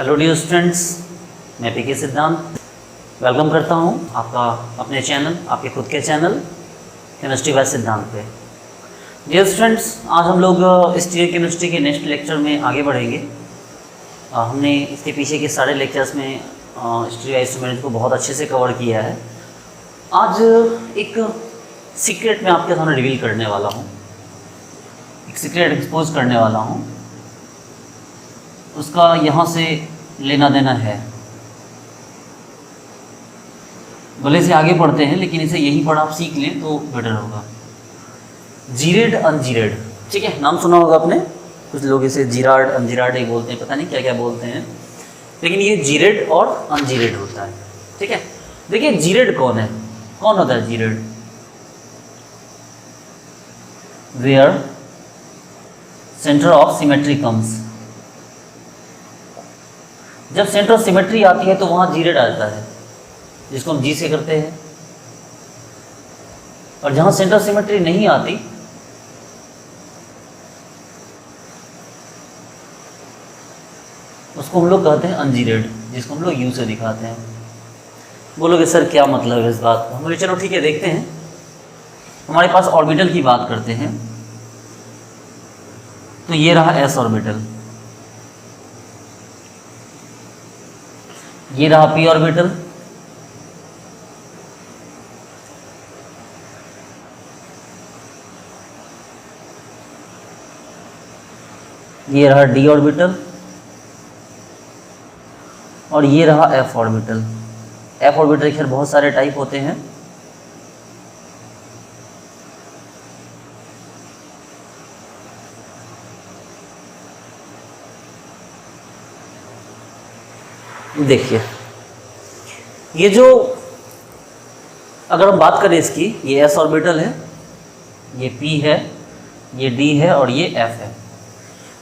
Hello dear students, मैं पीके सिद्धांत welcome करता हूं आपका अपने चैनल, आपके खुद के चैनल केमिस्ट्री बाय सिद्धांत पे। डियर स्टूडेंट्स, आज हम लोग स्टीरियो केमिस्ट्री के नेक्स्ट लेक्चर में आगे बढ़ेंगे। हमने इसके पीछे के सारे लेक्चर्स में स्टीरियो आइसोमेरिज्म को बहुत अच्छे से कवर किया है। आज एक सीक्रेट मैं आपके सामने रिवील करने वाला हूँ, एक सीक्रेट एक्सपोज करने वाला हूँ। उसका यहाँ से लेना देना है। भले से आगे पढ़ते हैं, लेकिन इसे यहीं पर आप सीख लें तो बेटर होगा। जीरेड अनजीरेड, ठीक है, नाम सुना होगा आपने। कुछ लोग इसे जीराड अनजीराड ही बोलते हैं, पता नहीं क्या क्या बोलते हैं, लेकिन ये जीरेड और अनजीरेड होता है। ठीक है, देखिए जीरेड कौन है, कौन होता है जीरेड? Where centre of symmetry comes. जब सेंटर ऑफ सिमेट्री आती है तो वहां जीरेड आता है, जिसको हम जी से करते हैं। और जहां सेंटर ऑफ सिमेट्री नहीं आती उसको हम लोग कहते हैं अनजीरेड, जिसको हम लोग यू से दिखाते हैं। बोलोगे सर क्या मतलब है इस बात का? हम बोले चलो ठीक है, देखते हैं। हमारे पास ऑर्बिटल की बात करते हैं तो ये रहा एस ऑर्बिटल, ये रहा पी ऑर्बिटल, ये रहा डी ऑर्बिटल, और ये रहा एफ ऑर्बिटल। एफ ऑर्बिटल खैर बहुत सारे टाइप होते हैं। देखिए ये जो, अगर हम बात करें इसकी, ये एस ऑर्बिटल है, ये पी है, ये डी है और ये एफ है।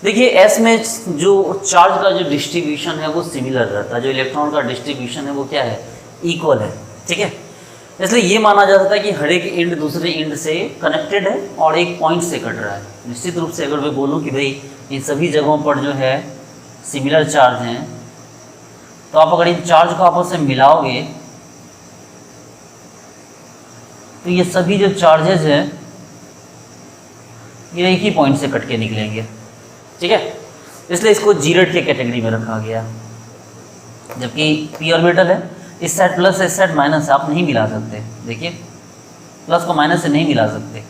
देखिए एस में जो चार्ज का जो डिस्ट्रीब्यूशन है वो सिमिलर रहता है, जो इलेक्ट्रॉन का डिस्ट्रीब्यूशन है वो क्या है, इक्वल है। ठीक है, इसलिए ये माना जा सकता है कि हर एक इंड दूसरे इंड से कनेक्टेड है और एक पॉइंट से कट रहा है। निश्चित रूप से अगर मैं बोलूँ कि भाई इन सभी जगहों पर जो है सिमिलर चार्ज हैं, तो आप अगर इन चार्ज को आपस में मिलाओगे तो ये सभी जो चार्जेज हैं ये एक ही पॉइंट से कट के निकलेंगे। ठीक है, इसलिए इसको जीरेड के कैटेगरी में रखा गया। जबकि पी ऑर्बिटल है, इस साइड प्लस इस साइड माइनस, आप नहीं मिला सकते। देखिए प्लस को माइनस से नहीं मिला सकते,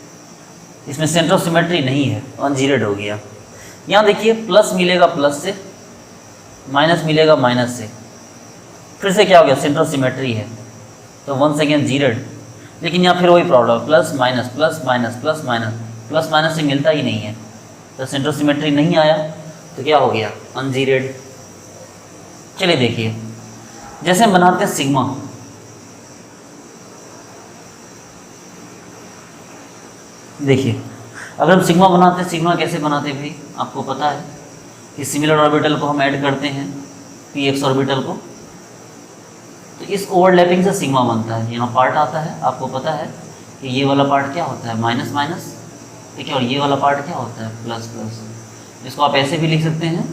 इसमें सेंटर ऑफ सिमेट्री नहीं है, अनजीरेड हो गया। यहाँ देखिए प्लस मिलेगा प्लस से, माइनस मिलेगा माइनस से, फिर से क्या हो गया, सेंटर ऑफ सिमेट्री है तो वंस अगेन जीरेड। लेकिन यहाँ फिर वही problem, plus minus plus minus plus minus, plus minus से मिलता ही नहीं है, तो सेंटर ऑफ सिमेट्री नहीं आया तो क्या हो गया, अनजीरेड। चलिए देखिए, जैसे हम बनाते हैं सिग्मा, देखिए अगर हम सिग्मा बनाते हैं, सिग्मा कैसे बनाते हैं भाई, आपको पता है कि सिमिलर ऑर्बिटल को हम ऐड करते हैं पी एक्स ऑर्बिटल को, तो इस ओवरलैपिंग से सिग्मा बनता है। यहाँ पार्ट आता है, आपको पता है कि ये वाला पार्ट क्या होता है, माइनस माइनस, ठीक है, और ये वाला पार्ट क्या होता है, प्लस प्लस। इसको आप ऐसे भी लिख सकते हैं,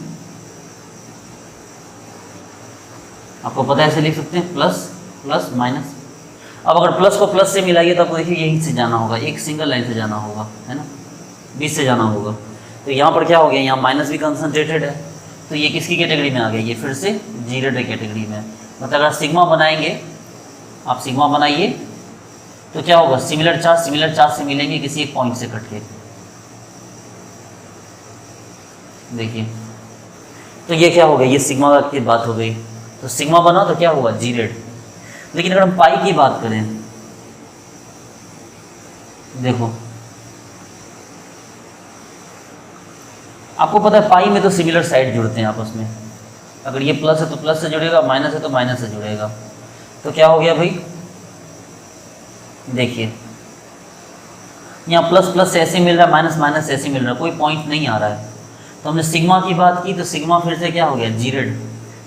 आपको पता है ऐसे लिख सकते हैं, प्लस प्लस माइनस। अब अगर प्लस को प्लस से मिलाइए तो आपको देखिए यहीं से जाना होगा, एक सिंगल लाइन से जाना होगा, है ना, बीच से जाना होगा। तो यहाँ पर क्या हो गया, यहाँ माइनस भी कंसंट्रेटेड है, तो ये किसकी कैटेगरी में आ गया, ये फिर से जीरेड कैटेगरी में। मतलब अगर सिग्मा बनाएंगे, आप सिग्मा बनाइए तो क्या होगा, सिमिलर चार्ज से मिलेंगे किसी एक पॉइंट से कट के। देखिए तो ये क्या हो गया, ये सिग्मा की बात हो गई, तो सिग्मा बना तो क्या होगा, जीरेड। लेकिन अगर हम पाई की बात करें, देखो आपको पता है पाई में तो सिमिलर साइड जुड़ते हैं आपस में। अगर ये प्लस है तो प्लस से जुड़ेगा, माइनस है तो माइनस से जुड़ेगा, तो क्या हो गया भाई, देखिए यहाँ प्लस प्लस से ऐसे मिल रहा है, माइनस माइनस से ऐसे मिल रहा है, कोई पॉइंट नहीं आ रहा है। तो हमने सिग्मा की बात की तो सिग्मा फिर से क्या हो गया, जीरेड।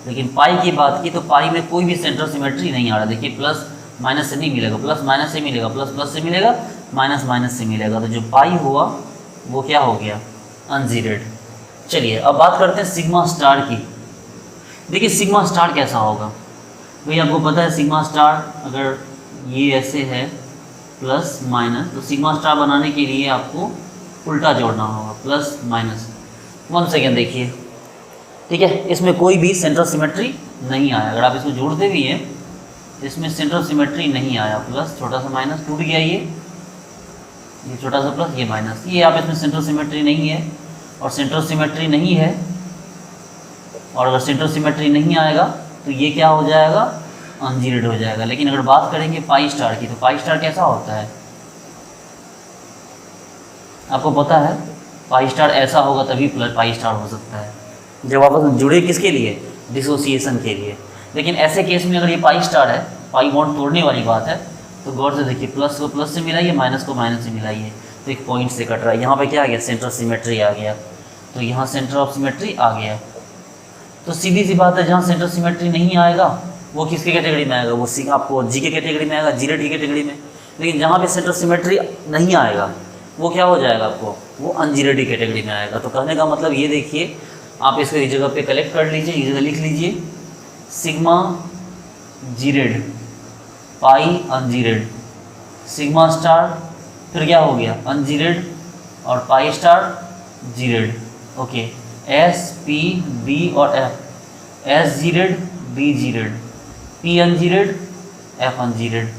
लेकिन पाई की बात की तो पाई में कोई भी सेंटर सिमेट्री नहीं आ रहा। देखिए प्लस माइनस से नहीं मिलेगा, प्लस माइनस से मिलेगा, प्लस प्लस से मिलेगा, माइनस माइनस से मिलेगा, तो जो पाई हुआ वो क्या हो गया, अनजीरेड। चलिए अब बात करते हैं सिग्मा स्टार की। देखिए सिग्मा स्टार कैसा होगा भाई, आपको पता है सिग्मा स्टार अगर ये ऐसे है प्लस माइनस, तो सिग्मा स्टार बनाने के लिए आपको उल्टा जोड़ना होगा, प्लस माइनस। 1 सेकेंड देखिए, ठीक है, इसमें कोई भी सेंट्रल सिमेट्री नहीं आया। अगर आप इसको जोड़ते भी हैं इसमें सेंट्रल सिमेट्री नहीं आया, प्लस छोटा सा माइनस टूट गया, ये छोटा सा प्लस, ये माइनस, ये आप इसमें सेंट्रल सिमेट्री नहीं है। और सेंट्रल सिमेट्री नहीं है, और अगर सेंट्रल सिमेट्री नहीं आएगा तो ये क्या हो जाएगा, अनजीरोड हो जाएगा। लेकिन अगर बात करेंगे पाई स्टार की, तो पाई स्टार कैसा होता है आपको पता है, पाई स्टार ऐसा होगा तभी प्लस पाई स्टार हो सकता है, जब आपस में जुड़े किसके लिए, डिसोसिएशन के लिए। लेकिन ऐसे केस में अगर ये पाई स्टार है, पाई बॉन्ड तोड़ने वाली बात है, तो गौर से देखिए प्लस को प्लस से मिलाइए, माइनस को माइनस से मिलाइए, तो एक पॉइंट से कट रहा है। यहाँ पे क्या आ गया, सेंटर सिमेट्री आ गया, तो यहाँ सेंटर ऑफ सिमेट्री आ गया। तो सीधी सी बात है, जहाँ सेंटर सिमेट्री नहीं आएगा वो किसके कैटेगरी में आएगा, वो आपको जी के कैटेगरी में आएगा, जीरो डी कैटेगरी में। लेकिन जहाँ पे सेंटर सिमेट्री नहीं आएगा वो क्या हो जाएगा आपको, वो अनजीरो डी कैटेगरी में आएगा। तो कहने का मतलब ये देखिए, आप इसको इस जगह पे कलेक्ट कर लीजिए, इस जगह लिख लीजिए sigma gerade pi ungerade, sigma star फिर क्या हो गया अनजीरेड, और pi star gerade. Okay, S P B और F, S gerade B gerade, P ungerade F ungerade.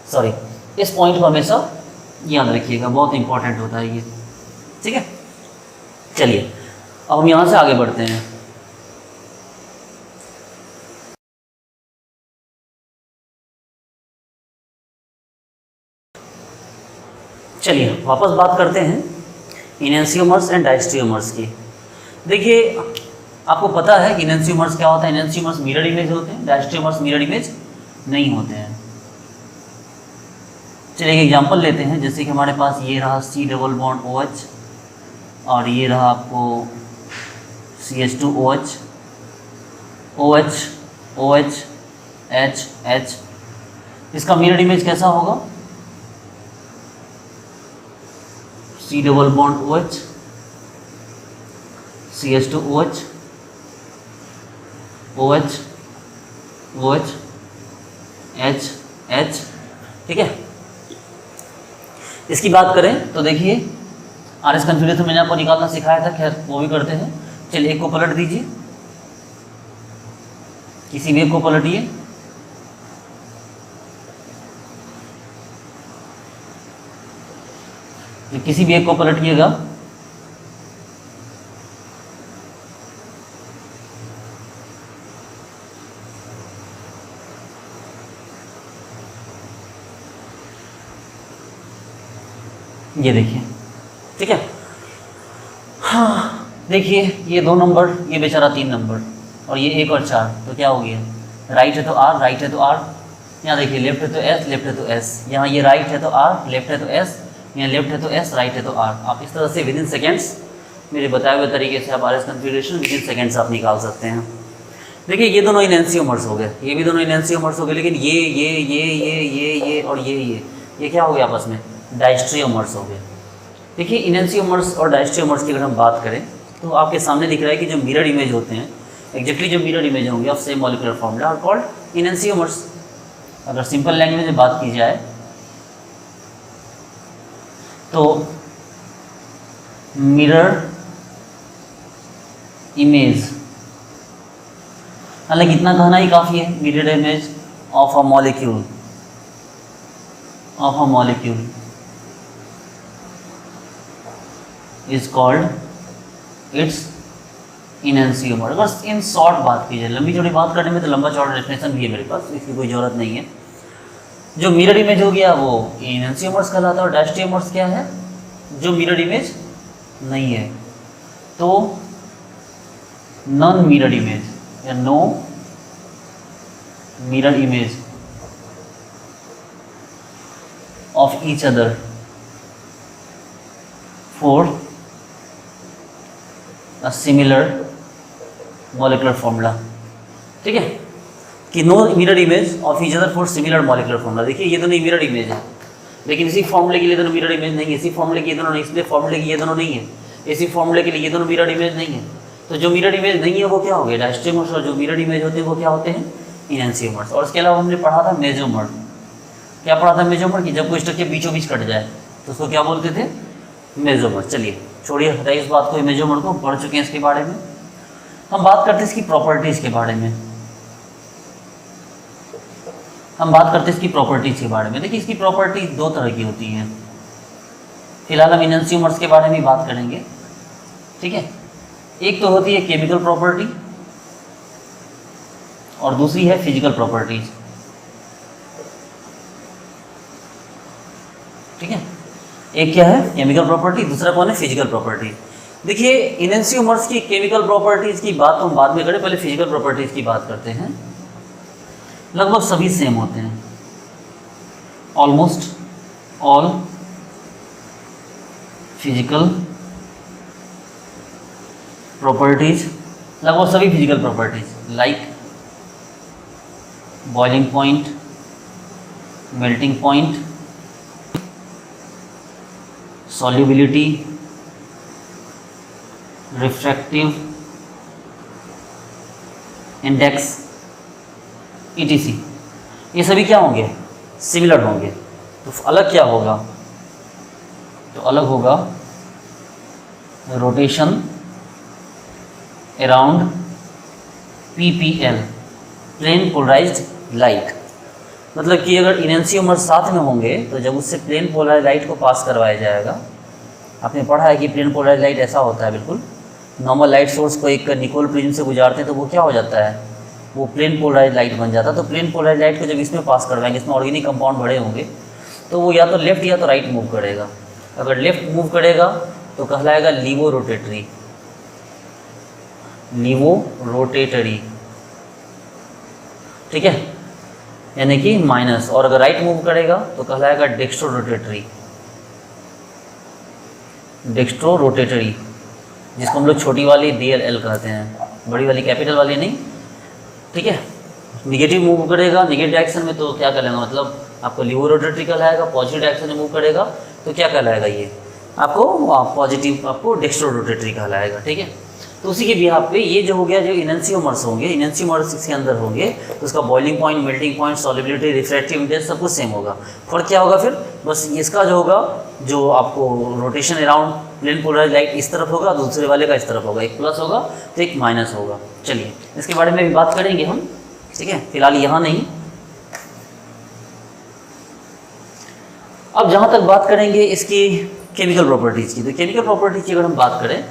Sorry, इस पॉइंट को हमेशा याद रखिएगा, बहुत इंपॉर्टेंट होता है ये, ठीक है। चलिए अब हम यहाँ से आगे बढ़ते हैं। चलिए वापस बात करते हैं इनैंसियोमर्स एंड डायस्ट्रियोमर्स की। देखिए आपको पता है कि इनैंसियोमर्स क्या होता है, इनैंसियोमर्स मिरर इमेज होते हैं, डायस्ट्रियोमर्स मिरर इमेज नहीं होते हैं। चलिए एक एग्जांपल लेते हैं, जैसे कि हमारे पास ये रहा C डबल बॉन्ड OH, और ये रहा आपको CH2OH, OH OH H H। इसका मिरर इमेज कैसा होगा, C double bond OH, CH2OH, OH OH H H, ठीक है। इसकी बात करें तो देखिए RS कन्फिगरेशन मैंने आपको निकालना सिखाया था, खैर वो भी करते हैं। चलिए एक को पलट दीजिए, किसी भी एक को पलटिए, किसी भी एक को पलटिएगा, ये देखिए, ठीक है। हाँ देखिए, ये 2 नंबर, ये बेचारा 3 नंबर, और ये 1 और 4, तो क्या हो गया, राइट है तो R, राइट है तो R। यहाँ देखिए लेफ्ट है तो S, लेफ्ट है तो S, यहाँ ये राइट है तो R, लेफ्ट है तो S, यहाँ लेफ्ट है तो S, राइट है तो R। आप इस तरह से विदिन सेकेंड्स, मेरे बताए हुए तरीके से आप RS कन्फिगरेशन विदिन सेकेंड्स आप निकाल सकते हैं। देखिए ये दोनों इनैंसियोमर्स हो गए, ये भी दोनों इनैंसियोमर्स हो गए, लेकिन ये और ये क्या हो गया आपस में, डायस्ट्रियोमर्स हो गए। देखिए इनैंसियोमर्स और डायस्ट्रियोमर्स की अगर हम बात करें तो आपके सामने दिख रहा है कि जो मिरर इमेज होते हैं, एग्जैक्टली जो मिरर इमेज होंगे of same molecular formula are called enantiomers. अगर सिंपल लैंग्वेज में बात की जाए तो मिरर इमेज, हालांकि इतना कहना ही काफ़ी है, mirror image of a molecule, of a molecule is called its enantiomer. अगर इन शॉर्ट बात की जाए, लंबी चौड़ी बात करने में तो लंबा चौड़ा डेफिनेशन भी है मेरे पास, इसकी कोई ज़रूरत नहीं है। जो मिरर इमेज हो गया वो इनैंसियोमर्स कहलाता है, और डायस्ट्रियोमर्स क्या है, जो मिरर इमेज नहीं है। तो नॉन मिरर इमेज या no mirror image of each other for a similar molecular formula, ठीक है, कि no mirror image of each other for similar molecular formula. देखिए ये दोनों मिरर इमेज है, लेकिन इसी फॉर्मूले के लिए दोनों मिरर इमेज नहीं है, इसी फॉर्मूले की ये दोनों नहीं, इसलिए फॉर्मूले की ये दोनों नहीं है। इसी फॉर्मूले के लिए ये दोनों मिरर इमेज नहीं है। तो जो मिरर इमेज नहीं है वो क्या हो गया, डायस्टेरियोमर्स, और जो मिरर इमेज होते हैं वो क्या होते हैं, इनैंसियोमर्स। और इसके अलावा हमने पढ़ा था मेसोमर। क्या पढ़ा था मेसोमर की, जब कोई स्ट्रक्चर बीचों बीच कट जाए तो उसको क्या बोलते थे, मेसोमर। चलिए छोड़िए, हटाइए इस बात को, मेसोमर को पढ़ चुके हैं इसके बारे में। हम बात करते हैं इसकी प्रॉपर्टीज़ के बारे में। हम बात करते हैं इसकी प्रॉपर्टीज़ के बारे में। देखिए इसकी प्रॉपर्टीज दो तरह की होती हैं। फिलहाल हम इनैंसियोमर्स के बारे में बात करेंगे, ठीक है। एक तो होती है केमिकल प्रॉपर्टी और दूसरी है फिजिकल प्रॉपर्टीज, ठीक है। एक क्या है केमिकल प्रॉपर्टी, दूसरा कौन है फिजिकल प्रॉपर्टी। देखिए इनैंसियोमर्स की केमिकल प्रॉपर्टीज की बात हम बाद में करें, पहले फिजिकल प्रॉपर्टीज की बात करते हैं। लगभग सभी सेम होते हैं, ऑलमोस्ट ऑल फिजिकल प्रॉपर्टीज, लगभग सभी physical properties like boiling point, melting point, solubility, refractive index, ETC, ये सभी क्या होंगे, सिमिलर होंगे। तो अलग क्या होगा, तो अलग होगा rotation around PPL, plane polarised light. मतलब कि अगर इनैंसियोमर साथ में होंगे तो जब उससे प्लेन पोलराइज्ड लाइट को पास करवाया जाएगा, आपने पढ़ा है कि प्लेन पोलराइज्ड लाइट ऐसा होता है, बिल्कुल नॉर्मल लाइट सोर्स को एक निकोल प्रिज्म से गुजारते हैं तो वो क्या हो जाता है, वो प्लेन पोलराइज्ड लाइट बन जाता है। तो प्लेन पोलराइज्ड लाइट को जब इसमें पास करवाएंगे, इसमें ऑर्गेनिक कंपाउंड भरे होंगे, तो वो या तो लेफ्ट या तो राइट मूव करेगा। अगर लेफ्ट मूव करेगा तो कहलाएगा लीवो रोटेटरी, लीवो रोटेटरी, ठीक है, यानी कि माइनस। और अगर राइट मूव करेगा तो कहलाएगा डेक्स्ट्रो रोटेटरी, डेक्स्ट्रो रोटेटरी, जिसको हम लोग छोटी वाली DL कहते हैं, बड़ी वाली कैपिटल वाली नहीं, ठीक है। निगेटिव मूव करेगा निगेटिव डायरेक्शन में तो क्या कहलाएगा, मतलब आपको लीवो रोटेटरी कहलाएगा। पॉजिटिव डायरेक्शन में मूव करेगा तो क्या कहलाएगा, ये आपको पॉजिटिव, आपको डेक्स्ट्रो रोटेटरी कहलाएगा, ठीक है। तो उसी के बिहाफ पे ये जो हो गया, जो इनैंसियोमर्स होंगे, इनैंसियोमर्स इसके अंदर होंगे तो उसका boiling point, melting point, solubility, refractive index सब कुछ सेम होगा। फर्क क्या होगा फिर, बस इसका जो होगा, जो आपको rotation around plane polarised light इस तरफ होगा, दूसरे वाले का इस तरफ होगा, एक प्लस होगा तो एक माइनस होगा। चलिए इसके बारे में भी बात करेंगे हम, ठीक है, फिलहाल यहाँ नहीं। अब जहाँ तक बात करेंगे इसकी केमिकल प्रॉपर्टीज़ की, तो केमिकल प्रॉपर्टीज़ की अगर हम बात करें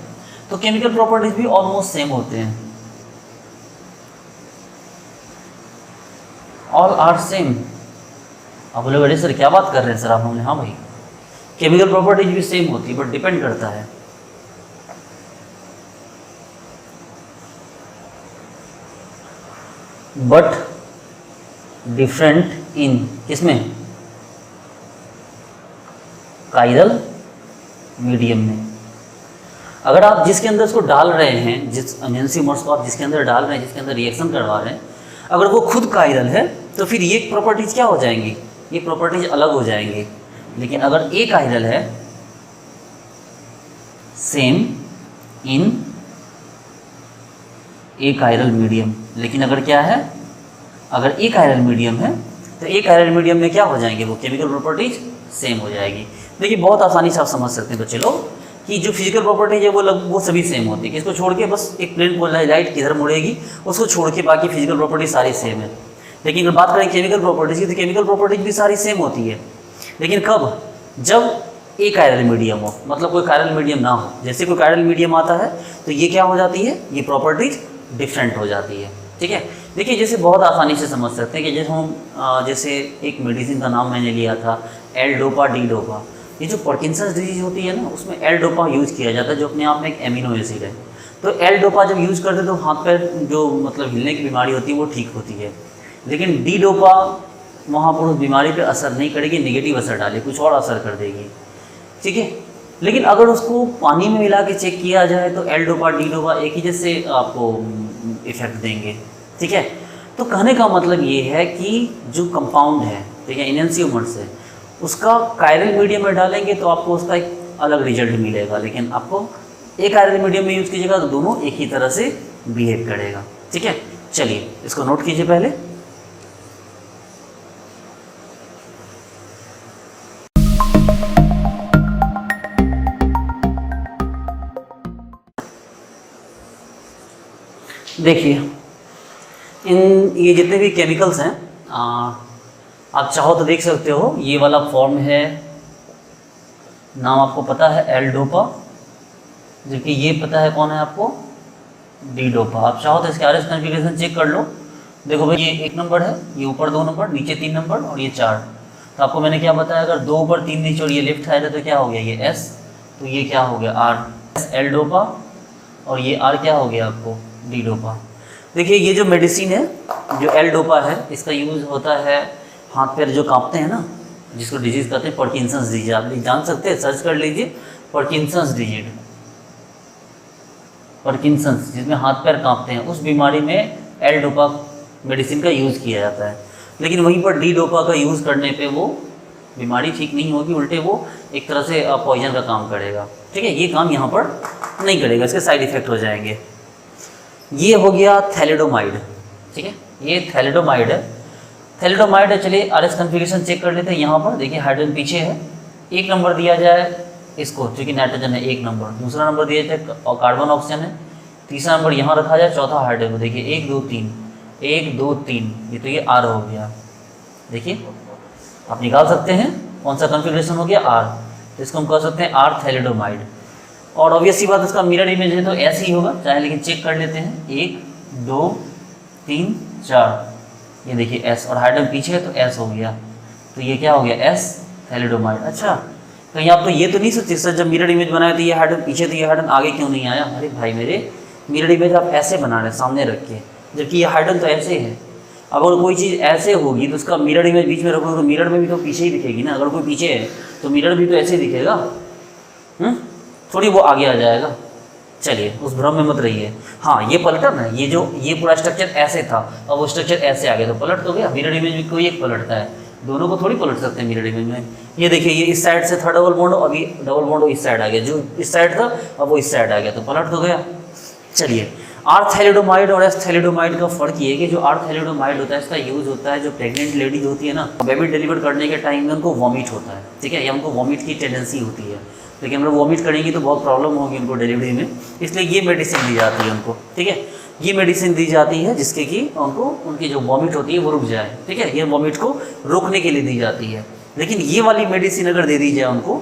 तो केमिकल प्रॉपर्टीज भी ऑलमोस्ट सेम होते हैं, ऑल आर सेम। अब बोले बड़े सर क्या बात कर रहे हैं सर आप, हमने हाँ भाई केमिकल प्रॉपर्टीज भी सेम होती है, बट डिपेंड करता है। बट डिफरेंट इन किसमें, काइरल मीडियम में। अगर आप जिसके अंदर इसको डाल रहे हैं, जिस इनैंसियोमर्स को आप जिसके अंदर डाल रहे हैं, जिसके अंदर रिएक्शन करवा रहे हैं, अगर वो खुद काइरल है तो फिर ये प्रॉपर्टीज क्या हो जाएंगी, ये प्रॉपर्टीज अलग हो जाएंगी। लेकिन अगर ए काइरल है, same in A chiral medium. लेकिन अगर क्या है, अगर ए काइरल मीडियम है तो ए काइरल मीडियम में क्या हो जाएंगे, वो केमिकल प्रॉपर्टीज सेम हो जाएगी। देखिए बहुत आसानी से आप समझ सकते हैं बच्चे लोग कि जो फिजिकल प्रॉपर्टीज है वो सभी सेम होती है। इसको छोड़ के बस एक प्लेन पोलराइज्ड लाइट किधर मुड़ेगी, उसको छोड़ के बाकी फिजिकल प्रॉपर्टीज सारी सेम है। लेकिन अगर बात करें केमिकल प्रॉपर्टीज की, तो केमिकल प्रॉपर्टीज भी सारी सेम होती है। लेकिन कब, जब ए कायरल मीडियम हो, मतलब कोई कायरल मीडियम ना हो। जैसे कोई कायरल मीडियम आता है तो ये क्या हो जाती है, ये प्रॉपर्टीज डिफरेंट हो जाती है, ठीक है। देखिए जैसे बहुत आसानी से समझ सकते हैं कि जैसे हम जैसे एक मेडिसिन का नाम मैंने लिया था एल डोपा डी डोपा। ये जो पार्किंसंस डिजीज होती है ना, उसमें एल डोपा यूज़ किया जाता है, जो अपने आप में एक एमिनो एसिड है। तो एल डोपा जब यूज़ करते तो हाथ पैर जो मतलब हिलने की बीमारी होती है वो ठीक होती है। लेकिन डी डोपा वहाँ पर उस बीमारी पे असर नहीं करेगी, नेगेटिव असर डाले, कुछ और असर कर देगी, ठीक है। लेकिन अगर उसको पानी में मिला के चेक किया जाए तो एल डोपा डी डोपा एक ही जैसे आपको इफेक्ट देंगे, ठीक है। तो कहने का मतलब ये है कि जो कंपाउंड है, ठीक है, इनैंसियोमर्स है, उसका कायरल मीडियम में डालेंगे तो आपको उसका एक अलग रिजल्ट मिलेगा, लेकिन आपको एक आयरन मीडियम में यूज़ कीजिएगा तो दोनों एक ही तरह से बिहेव करेगा। ठीक है, चलिए इसको नोट कीजिए पहले। देखिए ये जितने भी केमिकल्स हैं आप चाहो तो देख सकते हो। ये वाला फॉर्म है, नाम आपको पता है एल डोपा, जबकि ये पता है कौन है आपको, डी डोपा। आप चाहो तो इसके आरएस कॉन्फ़िगरेशन चेक कर लो। देखो भाई ये 1 नंबर है, ये ऊपर 2 नंबर, नीचे 3 नंबर और ये 4। तो आपको मैंने क्या बताया, अगर 2 ऊपर 3 नीचे और ये लेफ्ट साइड है तो क्या हो गया ये एस, तो ये क्या हो गया आर, एल डोपा, और ये आर क्या हो गया आपको डी डोपा। देखिए ये जो मेडिसिन है, जो एल डोपा है, इसका यूज़ होता है हाथ पैर जो कांपते हैं ना, जिसको डिजीज़ कहते हैं पार्किंसंस डिजीज। आप जान सकते हैं, सर्च कर लीजिए पार्किंसंस डिजीज, पार्किंसंस जिसमें हाथ पैर कांपते हैं, उस बीमारी में एल डोपा मेडिसिन का यूज़ किया जाता है। लेकिन वहीं पर डी डोपा का यूज़ करने पे वो बीमारी ठीक नहीं होगी, उल्टे वो एक तरह से पॉइजन का काम करेगा। ठीक है, ये काम यहाँ पर नहीं करेगा, इसके साइड इफ़ेक्ट हो जाएंगे। ये हो गया थैलिडोमाइड। ठीक है, ये थैलिडोमाइड है, थैलिडोमाइड है। चलिए आरएस कॉन्फ़िगरेशन चेक कर लेते हैं। यहाँ पर देखिए हाइड्रोजन पीछे है, 1 नंबर दिया जाए इसको, क्योंकि नाइट्रोजन है 1 नंबर, दूसरा नंबर दिया जाए और कार्बन ऑक्सीजन है, तीसरा नंबर यहाँ रखा जाए, चौथा हाइड्रोजन। देखिए 1 2 3 1 2 3, ये तो ये आर हो गया। देखिए आप निकाल सकते हैं कौन सा कॉन्फ़िगरेशन हो गया आर, तो इसको हम कह सकते हैं आर थैलिडोमाइड। और ऑब्वियस सी बात इसका मिरर इमेज है तो ऐसे ही होगा चाहे, लेकिन चेक कर लेते हैं। 1 2 3 4, ये देखिए एस, और हाइड्रोजन पीछे है तो एस हो गया, तो ये क्या हो गया एस थैलिडोमाइड। अच्छा, कहीं आप तो ये तो नहीं सोचिए सर जब मिरर इमेज बनाया तो ये हाइड्रोजन पीछे, तो ये हाइड्रोजन आगे क्यों नहीं आया। अरे भाई मेरे, मिरर इमेज आप ऐसे बना रहे सामने रख के, जबकि ये हाइड्रोजन तो ऐसे है। अब अगर कोई चीज़ ऐसे होगी तो उसका मिरर इमेज बीच में रखोगे तो मिरर में भी तो पीछे ही दिखेगी ना। अगर कोई पीछे है तो मिरर भी तो ऐसे ही दिखेगा, थोड़ी वो आगे आ जाएगा। चलिए उस भ्रम में मत रहिए। हाँ ये पलटा ना, ये पूरा स्ट्रक्चर ऐसे था, अब वो स्ट्रक्चर ऐसे आ गया तो पलट तो गया। मिरर इमेज में कोई एक पलटता है, दोनों को थोड़ी पलट सकते हैं मिरर इमेज में। ये देखिए ये इस साइड से था डबल बॉन्ड, अभी डबल बॉन्ड इस साइड आ गया, जो इस साइड था अब वो इस साइड आ गया, तो पलट तो गया। चलिए आर थैलिडोमाइड और एस थैलिडोमाइड का फ़र्क ये है कि जो आर थैलिडोमाइड होता है इसका यूज़ होता है जो प्रेग्नेंट लेडीज होती है ना, बेबी डिलीवर करने के टाइम में उनको वॉमिट होता है। ठीक है, या उनको वॉमिट की टेंडेंसी होती है, लेकिन अगर वॉमिट करेंगी तो बहुत प्रॉब्लम होगी उनको डिलीवरी में, इसलिए ये मेडिसिन दी जाती है उनको। ठीक है, ये मेडिसिन दी जाती है जिसके कि उनको उनकी जो वॉमिट होती है वो रुक जाए। ठीक है, ये वॉमिट को रोकने के लिए दी जाती है। लेकिन ये वाली मेडिसिन अगर दे दी जाए उनको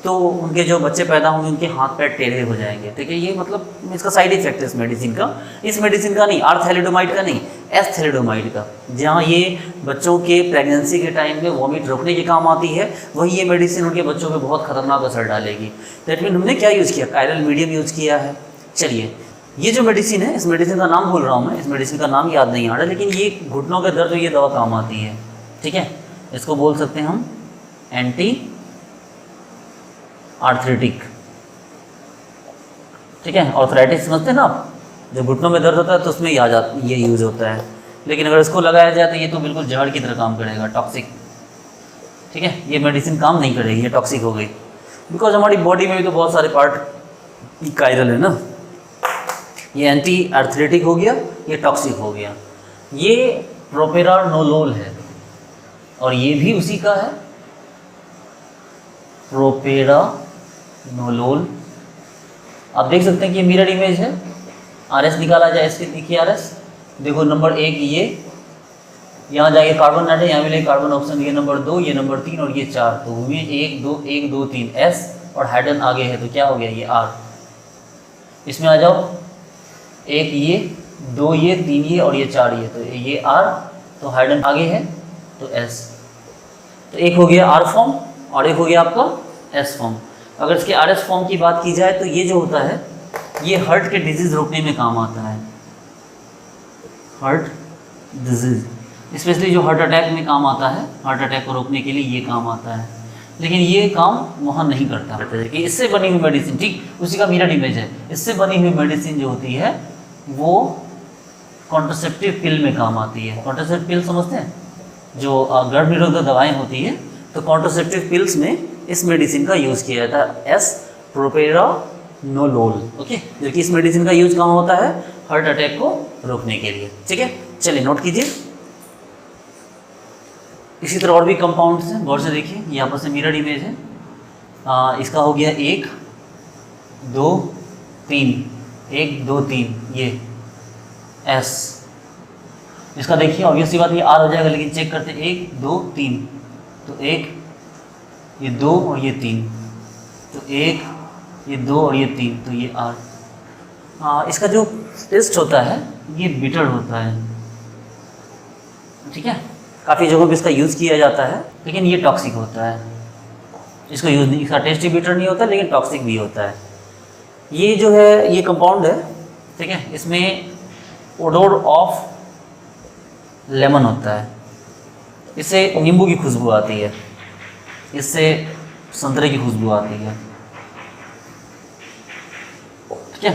तो उनके जो बच्चे पैदा होंगे उनके हाथ पैर टेढ़े हो जाएंगे। ठीक है, ये मतलब इसका साइड इफेक्ट है इस मेडिसिन का। इस मेडिसिन का नहीं, आर थैलिडोमाइड का नहीं, एस थैलिडोमाइड का, जहाँ ये बच्चों के प्रेगनेंसी के टाइम में वॉमिट रोकने के काम आती है, वहीं ये मेडिसिन उनके बच्चों पे बहुत खतरनाक असर डालेगी। दैट मीन हमने क्या यूज़ किया, कायरल मीडियम यूज़ किया है। चलिए ये जो मेडिसिन है, इस मेडिसिन का नाम भूल रहा हूँ मैं, इस मेडिसिन का नाम याद नहीं आ रहा, लेकिन ये घुटनों के दर्द में ये दवा काम आती है। ठीक है, इसको बोल सकते हैं हम एंटी आर्थराइटिक। ठीक है, आर्थराइटिस समझते हैं ना आप, जब घुटनों में दर्द होता है तो उसमें ये यूज़ होता है। लेकिन अगर इसको लगाया जाए तो ये तो बिल्कुल जहर की तरह काम करेगा, टॉक्सिक। ठीक है, ये मेडिसिन काम नहीं करेगी, ये टॉक्सिक हो गई, बिकॉज हमारी बॉडी में भी तो बहुत सारे पार्ट कायरल है ना। ये एंटी आर्थराइटिक हो गया, ये टॉक्सिक हो गया। ये प्रोपेरानोलोल है और ये भी उसी का है, प्रोपेरानोलोल। आप देख सकते हैं कि ये मिरर इमेज है। आरएस निकाला जाए, इसके देखिए आरएस, देखो नंबर 1 ये, यहाँ जाइए कार्बन नाइट्रोजन, यहाँ मिलेगा कार्बन ऑक्सीजन, ये नंबर 2, ये नंबर 3 और ये 4, तो हुए 1 2 1 2 3 एस, और हाइड्रोजन आगे है तो क्या हो गया ये आर। इसमें आ जाओ, 1 ये, 2 ये, 3 ये और ये 4 ये, तो ये आर, तो हाइड्रोजन आगे है तो एस। तो एक हो गया आर फॉर्म और एक हो गया आपका एस फॉर्म। अगर इसके आर एस फॉर्म की बात की जाए तो ये जो होता है ये हार्ट के डिजीज़ रोकने में काम आता है, हार्ट डिजीज़, स्पेशली जो हार्ट अटैक में काम आता है, हार्ट अटैक को रोकने के लिए ये काम आता है। लेकिन ये काम वहाँ नहीं करता कि इससे बनी हुई मेडिसिन, ठीक उसी का मिरर इमेज है, इससे बनी हुई मेडिसिन जो होती है वो कॉन्ट्रासेप्टिव पिल में काम आती है। कॉन्ट्रासेप्टिव पिल समझते हैं, जो गर्भ निरोधक दवाएं होती है, तो कॉन्ट्रासेप्टिव पिल्स में इस मेडिसिन का यूज़ किया जाता है, एस सोप्रानोलोल। ओके, जबकि इस मेडिसिन का यूज कहाँ होता है? हार्ट अटैक को रोकने के लिए। ठीक है, चलिए नोट कीजिए। इसी तरह और भी कंपाउंड्स हैं, गौर से देखिए, ये आपस में मिरर इमेज है। इसका हो गया 1 2 3, 1 2 3, ये S। इसका देखिए ऑब्वियस सी बात ये R हो जाएगा, लेकिन चेक करते हैं 1 2 3, तो 1, ये 2 और ये 3, तो 1, ये 2 और ये 3, तो ये R। इसका जो टेस्ट होता है ये बिटर होता है। ठीक है, काफ़ी जगहों पे इसका यूज़ किया जाता है, लेकिन ये टॉक्सिक होता है। इसका यूज़ नहीं, इसका टेस्ट ही बिटर नहीं होता, लेकिन टॉक्सिक भी होता है। ये जो है ये कंपाउंड है, ठीक है, इसमें ओडोर ऑफ लेमन होता है। इससे नींबू की खुशबू आती है, इससे संतरे की खुशबू आती है। ठीक है,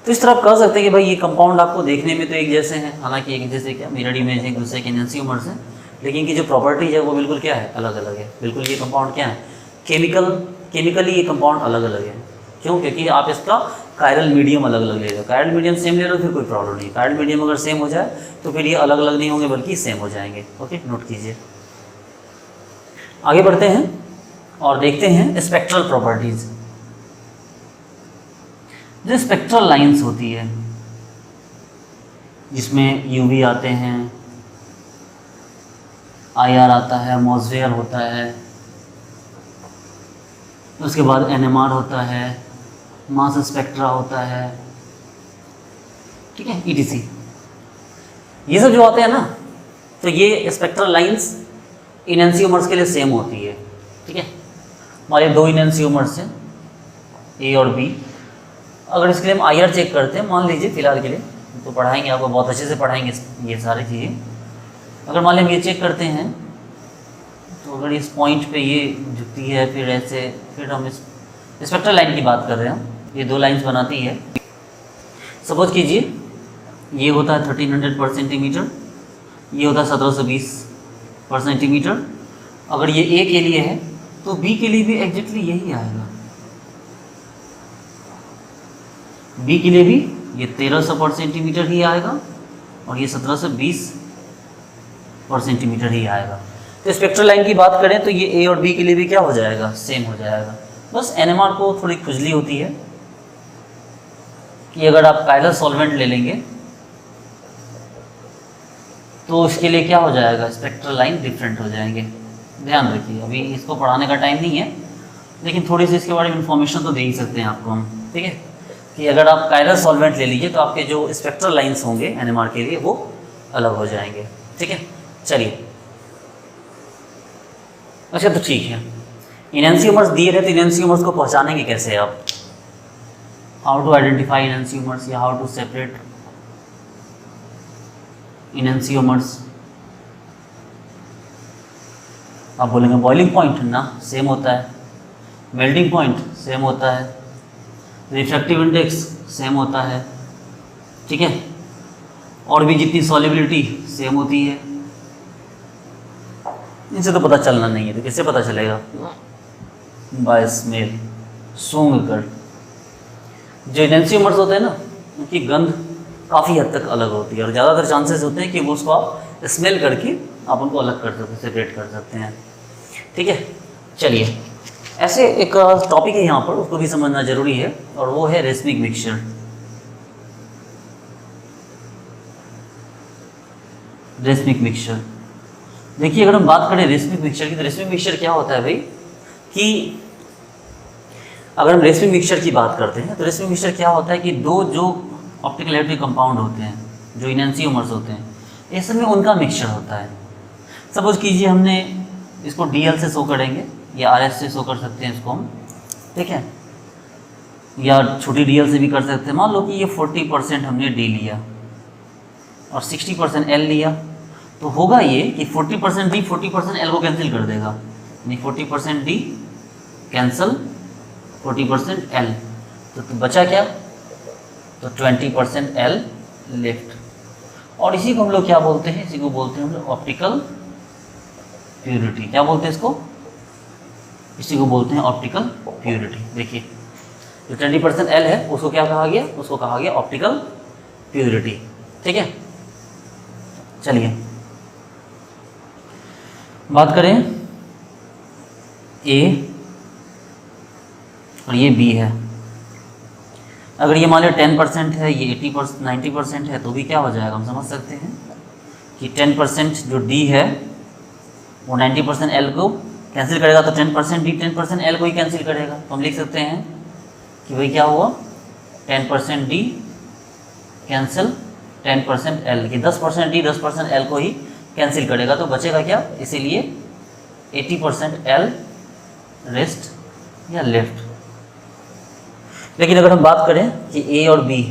तो इस तरह आप कह सकते हैं कि भाई ये कंपाउंड आपको देखने में तो एक जैसे हैं, हालांकि एक जैसे क्या मिरर इमेज है एक दूसरे के एनेंसियोमर्स हैं, लेकिन की जो प्रॉपर्टीज है वो बिल्कुल क्या है? अलग अलग है। बिल्कुल ये कंपाउंड क्या है? केमिकली ये कंपाउंड अलग अलग है। क्यों? क्योंकि आप इसका कायरल मीडियम अलग अलग ले रहे हो। कायरल मीडियम सेम ले रहे हो फिर कोई प्रॉब्लम नहीं। कायरल मीडियम अगर सेम हो जाए तो फिर ये अलग अलग नहीं होंगे बल्कि सेम हो जाएंगे। ओके, नोट कीजिए। आगे बढ़ते हैं और देखते हैं स्पेक्ट्रल प्रॉपर्टीज। जो स्पेक्ट्रल लाइंस होती है जिसमें यूवी आते हैं, आईआर आता है, मॉसफेयर होता है, उसके बाद एनएमआर होता है, मास स्पेक्ट्रा होता है, ठीक है, ईटीसी। ये सब जो आते हैं ना, तो ये स्पेक्ट्रल लाइंस इनेंसियोमर्स के लिए सेम होती है। ठीक है, हमारे 2 इनेंसियोमर्स हैं ए और बी। अगर इसके लिए हम आईआर चेक करते हैं, मान लीजिए फिलहाल के लिए तो पढ़ाएंगे, आपको बहुत अच्छे से पढ़ाएंगे ये सारी चीज़ें। अगर मान लीजिए हम ये चेक करते हैं तो अगर इस पॉइंट पे ये झुकती है, फिर ऐसे, फिर हम इस स्पेक्ट्रल लाइन की बात कर रहे हैं, ये 2 लाइंस बनाती है। सपोज कीजिए ये होता है 1300 पर सेंटीमीटर, ये होता है 1720 पर सेंटीमीटर। अगर ये ए के लिए है तो बी के लिए भी एग्जैक्टली यही आएगा। बी के लिए भी ये 1300 पर सेंटीमीटर ही आएगा और ये 1720 पर सेंटीमीटर ही आएगा। तो स्पेक्ट्रल लाइन की बात करें तो ये ए और बी के लिए भी क्या हो जाएगा? सेम हो जाएगा। बस एनएमआर को थोड़ी खुजली होती है कि अगर आप कायरल सॉल्वेंट ले लेंगे तो इसके लिए क्या हो जाएगा? स्पेक्ट्रल लाइन डिफरेंट हो जाएंगे। ध्यान रखिए, अभी इसको पढ़ाने का टाइम नहीं है, लेकिन थोड़ी सी इसके बारे में इन्फॉर्मेशन तो दे ही सकते हैं आपको हम। ठीक है, कि अगर आप कायरल सॉल्वेंट ले लीजिए तो आपके जो स्पेक्ट्रल लाइंस होंगे एनएमआर के लिए वो अलग हो जाएंगे। ठीक है, चलिए। अच्छा, तो ठीक है, इनेंसियोमर्स दिए रहे तो इनेंसियोमर्स को पहचानेंगे कैसे आप? हाउ टू आइडेंटिफाई इनेंसियोमर्स या हाउ टू सेपरेट इनेंसियोमर्स? आप बोलेंगे बॉइलिंग पॉइंट ना सेम होता है, मेल्टिंग पॉइंट सेम होता है, रिफ्रैक्टिव इंडेक्स सेम होता है, ठीक है, और भी जितनी सॉल्युबिलिटी सेम होती है। इनसे तो पता चलना नहीं है, तो किससे पता चलेगा? बाय स्मेल, सूंघ कर। जो इनेंसियोमर्स होते हैं ना, उनकी गंध काफ़ी हद तक अलग होती है और ज़्यादातर चांसेस होते हैं कि वो उसको आप स्मेल करके आप उनको अलग कर सकते हैं, सेपरेट कर सकते हैं। ठीक है, चलिए, ऐसे एक टॉपिक है यहाँ पर, उसको भी समझना जरूरी है, और वो है रेसमिक मिक्सचर। रेसमिक मिक्सचर, देखिए अगर हम बात करें रेसमिक मिक्सचर की, तो रेसमिक मिक्सचर क्या होता है भाई? कि अगर हम रेसमिक मिक्सचर की बात करते हैं तो रेसमिक मिक्सचर क्या होता है कि 2 जो ऑप्टिकल इलेक्ट्रिक कंपाउंड होते हैं, जो इनेंसियोमर्स होते हैं, इस समय उनका मिक्सचर होता है। सपोज कीजिए हमने इसको DL से शो करेंगे या RS से शो कर सकते हैं इसको हम, ठीक है, या छोटी DL से भी कर सकते हैं। मान लो कि ये 40% हमने D लिया और 60% L लिया, तो होगा ये कि 40% D 40% L को कैंसिल कर देगा, यानी 40% D कैंसिल 40% L, तो बचा क्या? तो 20% L लेफ्ट। और इसी को हम लोग क्या बोलते हैं? इसी को बोलते हैं हम लोग ऑप्टिकल प्योरिटी। क्या बोलते हैं इसको? इसी को बोलते हैं ऑप्टिकल प्योरिटी। देखिए जो 20% एल है उसको क्या कहा गया, उसको कहा गया ऑप्टिकल प्योरिटी। ठीक है, चलिए बात करें ए और ये बी है। अगर ये मान लो 10% है, ये 80% 90% है, तो भी क्या हो जाएगा, हम समझ सकते हैं कि 10% जो डी है वो 90% एल को कैंसिल करेगा, तो 10% डी 10% एल को ही कैंसिल करेगा। तो हम लिख सकते हैं कि भाई क्या हुआ, 10% डी कैंसिल 10% एल, कि 10% डी 10% एल को ही कैंसिल करेगा, तो बचेगा क्या, इसीलिए 80% एल रेस्ट या लेफ्ट। लेकिन अगर हम बात करें कि ए और बी,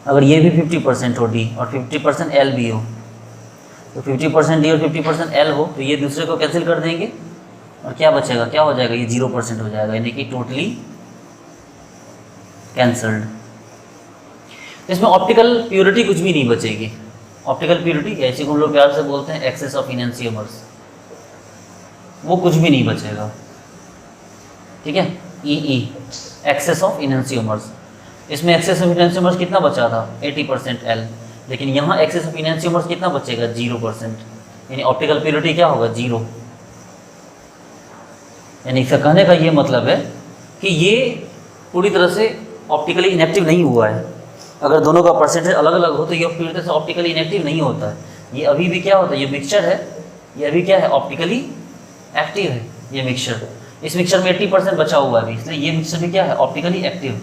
अगर ये भी 50% हो डी और 50% एल भी हो, तो 50% डी और 50% एल हो, तो ये दूसरे को कैंसिल कर देंगे और क्या बचेगा, क्या हो जाएगा, ये 0% हो जाएगा, यानी कि टोटली कैंसल्ड। इसमें ऑप्टिकल प्योरिटी कुछ भी नहीं बचेगी। ऑप्टिकल प्योरिटी ऐसे को हम लोग प्यार से बोलते हैं एक्सेस ऑफ इनैंसियोमर्स, वो कुछ भी नहीं बचेगा। ठीक है, ई एक्सेस ऑफ इनैंसियोमर्स, इसमें एक्सेस ऑफ इनैंसियोमर्स कितना बचा था, 80% एल, लेकिन यहाँ एक्सेस ऑफ इनैंसियोमर्स कितना बचेगा, 0%, यानी ऑप्टिकल प्योरिटी क्या होगा, 0। यानी इसका कहने का ये मतलब है कि ये पूरी तरह से ऑप्टिकली इनएक्टिव नहीं हुआ है। अगर दोनों का परसेंटेज अलग अलग हो तो ये पूरी तरह से ऑप्टिकली इनएक्टिव नहीं होता है। ये अभी भी क्या होता है, ये मिक्सचर है, ये अभी क्या है, ऑप्टिकली एक्टिव है ये मिक्सचर। इस मिक्सचर में 80% बचा हुआ है अभी, इसलिए ये मिक्सचर भी क्या है, ऑप्टिकली एक्टिव।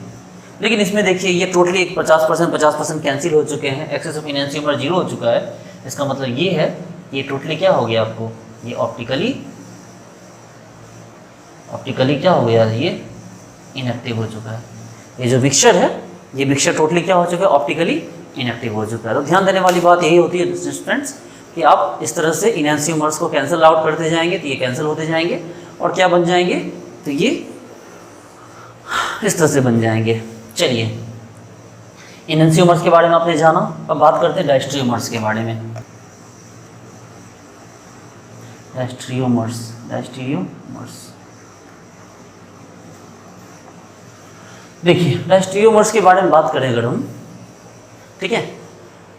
लेकिन इसमें देखिए ये टोटली 50% कैंसिल हो चुके हैं, एक्सेस ऑफ इनैंसियोमर 0 हो चुका है। इसका मतलब ये है ये टोटली क्या हो गया आपको, ये ऑप्टिकली क्या हो गया, ये इनएक्टिव हो चुका है। ये जो मिक्सचर है, ये मिक्सचर टोटली क्या हो चुका है, ऑप्टिकली इनएक्टिव हो चुका है। तो ध्यान देने वाली बात यही होती है स्टूडेंट्स कि आप इस तरह से इनैंसियोमर्स को कैंसिल आउट करते जाएंगे, तो ये कैंसिल होते जाएंगे और क्या बन जाएंगे, तो ये इस तरह से बन जाएंगे। चलिए इनैंसियोमर्स के बारे में आपने जाना, अब बात करते हैं डायस्ट्रियोमर्स के बारे में। डायस्ट्रियोमर्स देखिए, डायस्ट्रियोमर्स के बारे में बात करें अगर हम, ठीक है,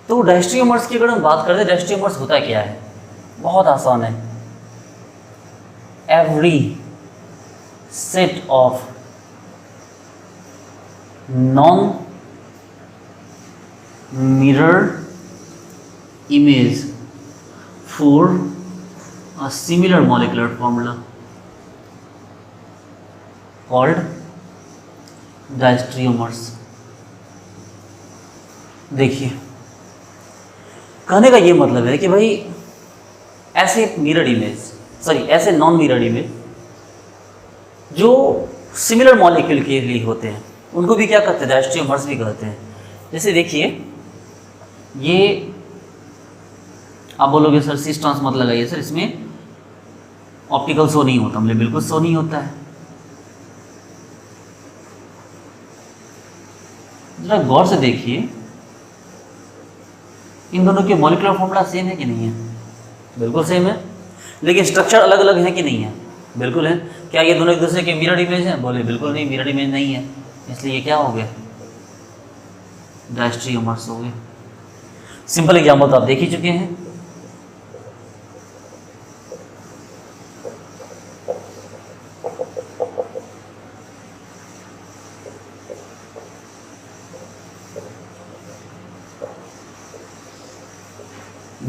तो डायस्ट्रियोमर्स की अगर हम बात करें, डायस्ट्रियोमर्स होता क्या है, बहुत आसान है। Every set of non mirror image for a similar molecular formula called diastereomers. देखिए कहने का ये मतलब है कि भाई ऐसे मिरर इमेज, ऐसे नॉन मिरर इमेज जो सिमिलर मॉलिक्यूल के लिए होते हैं, उनको भी क्या कहते हैं, डायस्ट्रियोमर्स भी कहते हैं। जैसे देखिए ये आप बोलोगे सर सिस ट्रांस मत लगाइए सर, इसमें ऑप्टिकल शो नहीं होता, मतलब बिल्कुल शो नहीं होता है। जरा गौर से देखिए, इन दोनों के मॉलिक्यूलर फॉर्मूला सेम है कि नहीं है, बिल्कुल सेम है, लेकिन स्ट्रक्चर अलग अलग है कि नहीं है, बिल्कुल है। क्या ये दोनों एक दूसरे के मिरर इमेज हैं, बोले बिल्कुल नहीं, मिरर इमेज नहीं है, इसलिए ये क्या हो गया, डायस्ट्रियोमर्स हो गए। सिंपल एग्जाम्पल तो आप देख ही चुके हैं।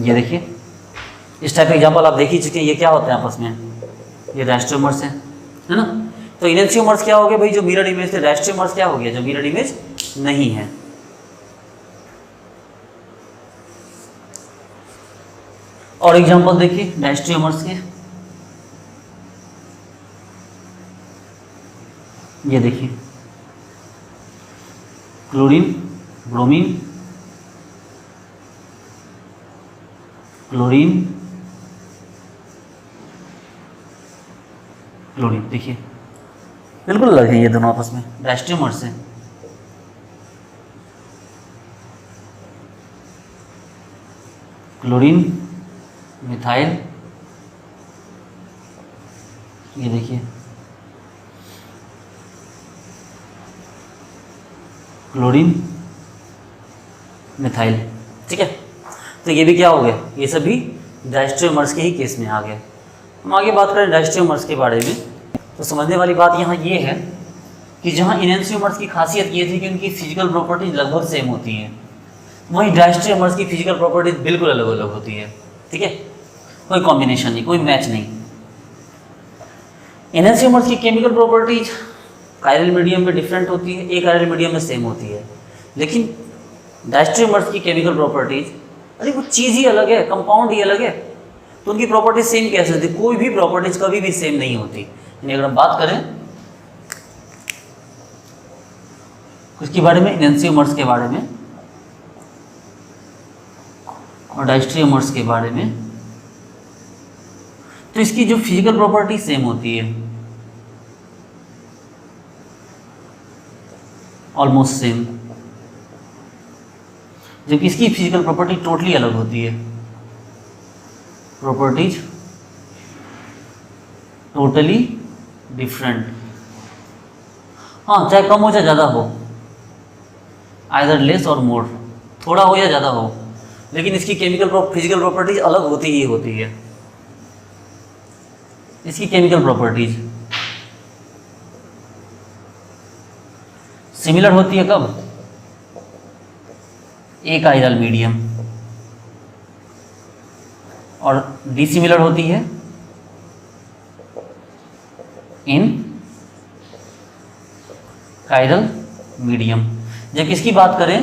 ये देखिए इस टाइप का एग्जाम्पल आप देख ही चुके हैं। ये क्या होता है आपस में, ये डायस्ट्रियोमर्स है ना। तो इनैंसियोमर्स क्या हो गए भाई, जो मिरर इमेज थे। डायस्ट्रियोमर्स क्या हो गया, जो मिरर इमेज नहीं है। और एग्जाम्पल देखिए डायस्ट्रियोमर्स के, ये देखिए क्लोरीन, ब्रोमीन, क्लोरीन, क्लोरीन, देखिए बिल्कुल अलग है ये दोनों आपस में, डायस्ट्रियोमर्स हैं। क्लोरीन, मिथाइल, ये देखिए क्लोरीन मिथाइल। ठीक है, तो ये भी क्या हो गया, ये सभी डायस्टेरियोमर्स के ही केस में आ गए। हम आगे बात करें डायस्टेरियोमर्स के बारे में, तो समझने वाली बात यहाँ ये है कि जहाँ इनैंसियोमर्स की खासियत ये थी कि उनकी फिजिकल प्रॉपर्टीज लगभग सेम होती हैं, वहीं डायस्टेरियोमर्स की फिजिकल प्रॉपर्टीज बिल्कुल अलग अलग होती है। ठीक है, कोई कॉम्बिनेशन नहीं, कोई मैच नहीं। इनैंसियोमर्स की केमिकल प्रॉपर्टीज कायरल मीडियम में डिफरेंट होती है, एक कायरल मीडियम में सेम होती है, लेकिन डायस्टेरियोमर्स की केमिकल प्रॉपर्टीज, अरे वो चीज़ ही अलग है, कंपाउंड ही अलग है, तो उनकी प्रॉपर्टीज सेम कैसे होती? कोई भी प्रॉपर्टीज कभी भी सेम नहीं होती। यानी अगर हम बात करें उसके बारे में, इनैंसियोमर्स के बारे में और डायस्टेरियोमर्स के बारे में, तो इसकी जो फिजिकल प्रॉपर्टी सेम होती है, ऑलमोस्ट सेम, जबकि इसकी फिजिकल प्रॉपर्टी टोटली अलग होती है, प्रॉपर्टीज टोटली डिफरेंट। हाँ, चाहे कम हो चाहे ज़्यादा हो, आइदर लेस और मोर, थोड़ा हो या ज़्यादा हो, लेकिन इसकी फिजिकल प्रॉपर्टीज अलग होती ही होती है। इसकी केमिकल प्रॉपर्टीज सिमिलर होती है कब? एक कायरल मीडियम, और डिसिमिलर होती है इन कायरल मीडियम। जब किसकी बात करें,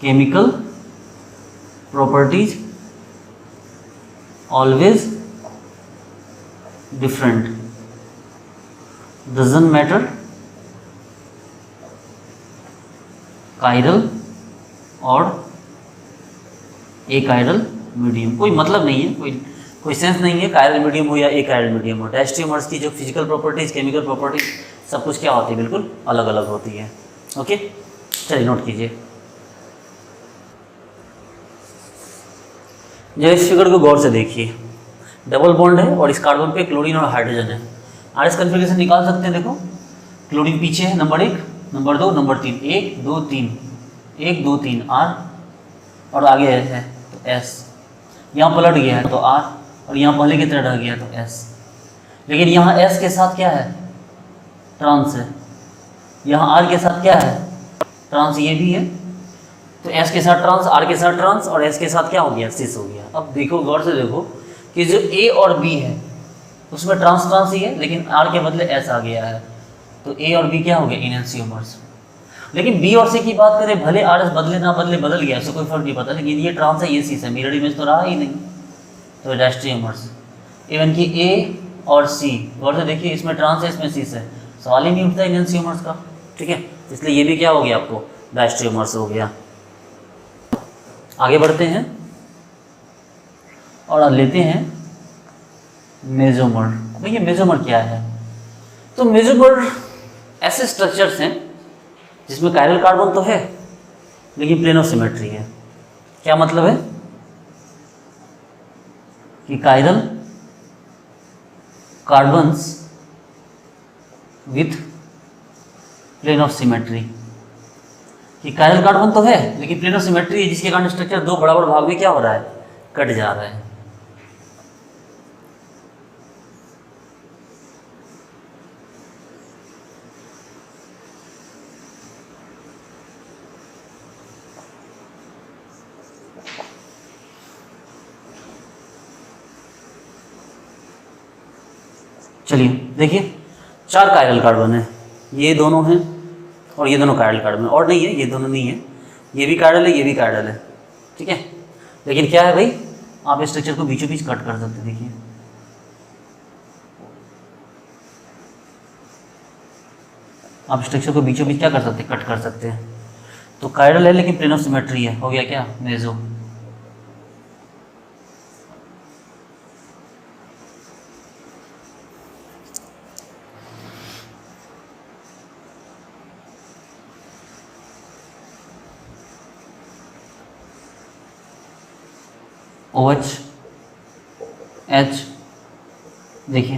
chemical properties always different, doesn't matter chiral और ए कायरल मीडियम, कोई मतलब नहीं है, कोई सेंस नहीं है कायरल मीडियम हो या ए कायरल मीडियम हो। डायस्टेरियोमर्स की जो फिजिकल प्रॉपर्टीज, केमिकल प्रॉपर्टीज, सब कुछ क्या होती है, बिल्कुल अलग अलग होती है। ओके, चलिए नोट कीजिए। जो इस फिगर को गौर से देखिए, डबल बॉन्ड है और इस कार्बन पे क्लोरीन और हाइड्रोजन है। आरएस कन्फिगरेशन निकाल सकते हैं, देखो क्लोरीन पीछे है, नंबर 1, नंबर 2, नंबर 3, 1 2 3, 1 2 3 R, और आगे है तो S, यहाँ पलट गया है तो R, और यहाँ पहले की तरह रह गया तो S। लेकिन यहाँ S के साथ क्या है, ट्रांस है, यहाँ R के साथ क्या है, ट्रांस, ये भी है, तो S के साथ ट्रांस, R के साथ ट्रांस, और S के साथ क्या हो गया, सिस हो गया। अब देखो गौर से देखो कि जो A और B है उसमें ट्रांस ट्रांस ही है, लेकिन R के बदले S आ गया है, तो A और B क्या हो गया, इनैंसियोमर्स। लेकिन B और C की बात करें, भले RS बदले ना बदले, बदल गया, उससे कोई फर्क नहीं पड़ता, लेकिन ये ट्रांस है, ये सिस है, मिरर इमेज तो रहा ही नहीं, तो डायस्टेरियोमर्स। इवन कि A और C, गौर से देखिए, इसमें ट्रांस है, इसमें सिस है, सवाल ही नहीं उठता इनैंसियोमर्स का। ठीक है, इसलिए ये भी क्या हो गया, आपको डायस्टेरियोमर्स हो गया। आगे बढ़ते हैं और लेते हैं मेसोमर। भैया मेसोमर क्या है? तो मेसोमर ऐसे स्ट्रक्चर्स हैं जिसमें कायरल कार्बन तो है लेकिन प्लेन ऑफ सिमेट्री है। क्या मतलब है कि chiral carbons with plane of symmetry, कि कायरल कार्बन तो है लेकिन प्लेन ऑफ सिमेट्री है, जिसके कारण स्ट्रक्चर दो बराबर भाग में क्या हो रहा है, कट जा रहा है। चलिए देखिए, 4 कायरल कार्बन है, ये दोनों हैं और ये दोनों कायरल कार्बन, और नहीं है, ये दोनों नहीं है, ये भी कायरल है, ये भी कायरल है। ठीक है, लेकिन क्या है भाई, आप इस स्ट्रक्चर को बीचों बीच कट कर सकते हैं। देखिए आप स्ट्रक्चर को बीचों बीच क्या कर सकते हैं, कट कर सकते हैं। तो कायरल है लेकिन प्लेन ऑफ सिमेट्री है, हो गया क्या, मेसो। OH H देखिए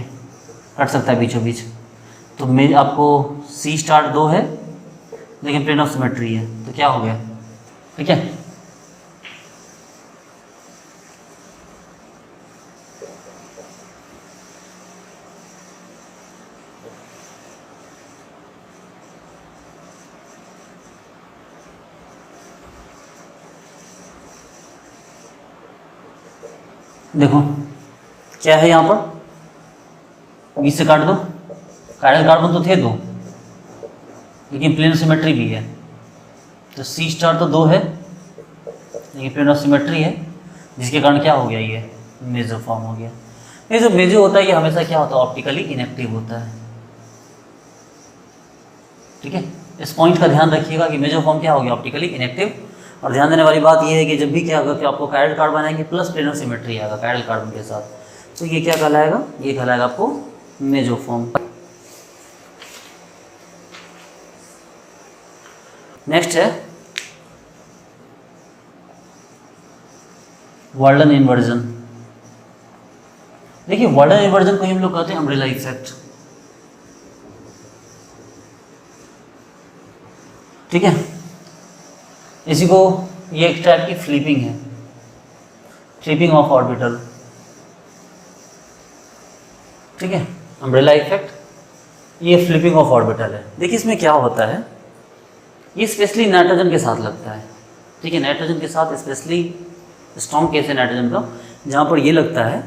कट सकता है बीचों बीच, तो मैं आपको सी स्टार 2 है लेकिन प्लेन ऑफ सिमेट्री है, तो क्या हो गया, ठीक है। देखो क्या है यहाँ पर, 20 से काट दो, कायरल कार्बन तो थे 2 लेकिन प्लेन ऑफ सिमेट्री भी है, तो सी स्टार तो 2 है लेकिन प्लेन ऑफ सिमेट्री है, जिसके कारण क्या हो गया, ये मेजो फॉर्म हो गया। ये जो मेजो होता है ये हमेशा क्या होता है, ऑप्टिकली इनएक्टिव होता है, ठीक है। इस पॉइंट का ध्यान रखिएगा कि मेजो फॉर्म क्या हो गया, ऑप्टिकली इनएक्टिव। और ध्यान देने वाली बात ये है कि जब भी क्या होगा कि आपको कायरल कार्बन आएंगे प्लस प्लेन ऑफ सिमेट्री आएगा कायरल कार्बन के साथ, तो ये क्या कहलाएगा, ये कहलाएगा आपको मेजो फॉर्म। नेक्स्ट है वर्ल्डन इन्वर्जन। देखिए वर्ल्डन इन्वर्जन को हम लोग कहते हैं अम्ब्रेला इफेक्ट, ठीक है। इसी को ये एक टाइप की फ्लिपिंग है, फ्लिपिंग ऑफ ऑर्बिटल, ठीक है। अम्ब्रेला इफेक्ट ये फ्लिपिंग ऑफ ऑर्बिटल है। देखिए इसमें क्या होता है, ये स्पेशली नाइट्रोजन के साथ लगता है, ठीक है। नाइट्रोजन के साथ स्पेशली स्ट्रॉन्ग केस है नाइट्रोजन का, जहाँ पर ये लगता है।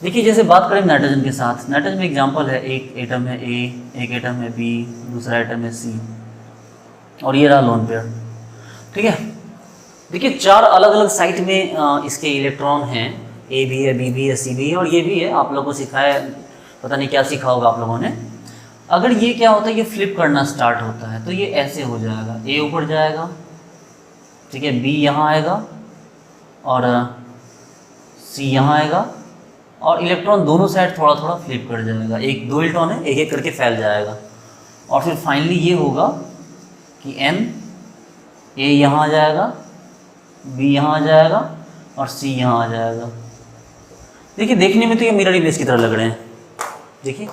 देखिए जैसे बात करें नाइट्रोजन के साथ, नाइट्रोजन में एग्जांपल है, एक एटम है ए, एक एटम है बी, दूसरा एटम है सी, और ये रहा लोन पेयर, ठीक है। देखिए 4 अलग अलग साइट में इसके इलेक्ट्रॉन हैं, ए भी है, बी भी है, सी भी है, और ये भी है। आप लोगों को सिखाया, पता नहीं क्या सीखा होगा आप लोगों ने। अगर ये क्या होता है, ये फ्लिप करना स्टार्ट होता है तो ये ऐसे हो जाएगा, ए ऊपर जाएगा, ठीक है, बी यहाँ आएगा और सी यहाँ आएगा, और इलेक्ट्रॉन दोनों साइड थोड़ा थोड़ा फ्लिप कर जाएगा, 2 इलेक्ट्रॉन है, एक एक करके फैल जाएगा, और फिर फाइनली ये होगा कि एन, ए यहाँ आ जाएगा, बी यहाँ आ जाएगा और सी यहाँ आ जाएगा। देखिए देखने में तो ये मिरर इमेज की तरह लग रहे हैं, देखिए